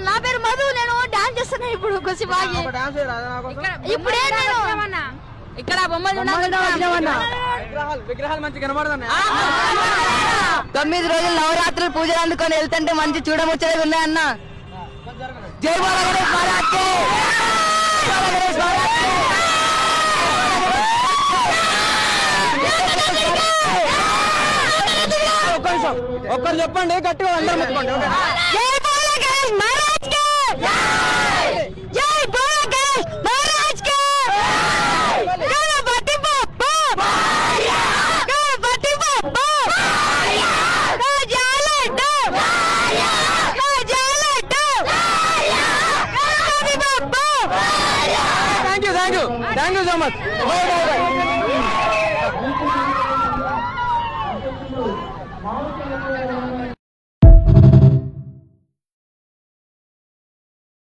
నా పేరు మధు. నేను డాన్స్ చేస్తున్నా ఇప్పుడు కొద్దిబాగి. ఇప్పుడే ఇక్కడ బొమ్మలు విగ్రహాలు మంచి కనబడుతున్నాయి. 9 రోజులు నవరాత్రులు పూజలు అందుకొని వెళ్తుంటే మంచి చూడముచ్చగా ఉన్నాయన్న. జై బాల గణేష్ మహారాజ్ కి. ఒక్కరు చెప్పండి గట్టిగా అందరూ మొత్తుకోండి. జై బాల గణేష్ మహారాజ్ కి. జై బాల గణేష్ మహారాజ్ కి. గణపతి బప్పా మోరియా. గణపతి బప్పా మోరియా. గజాలడ్డు మోరియా. గజాలడ్డు Morya. Ganpati Bappa Morya. Thank you so much.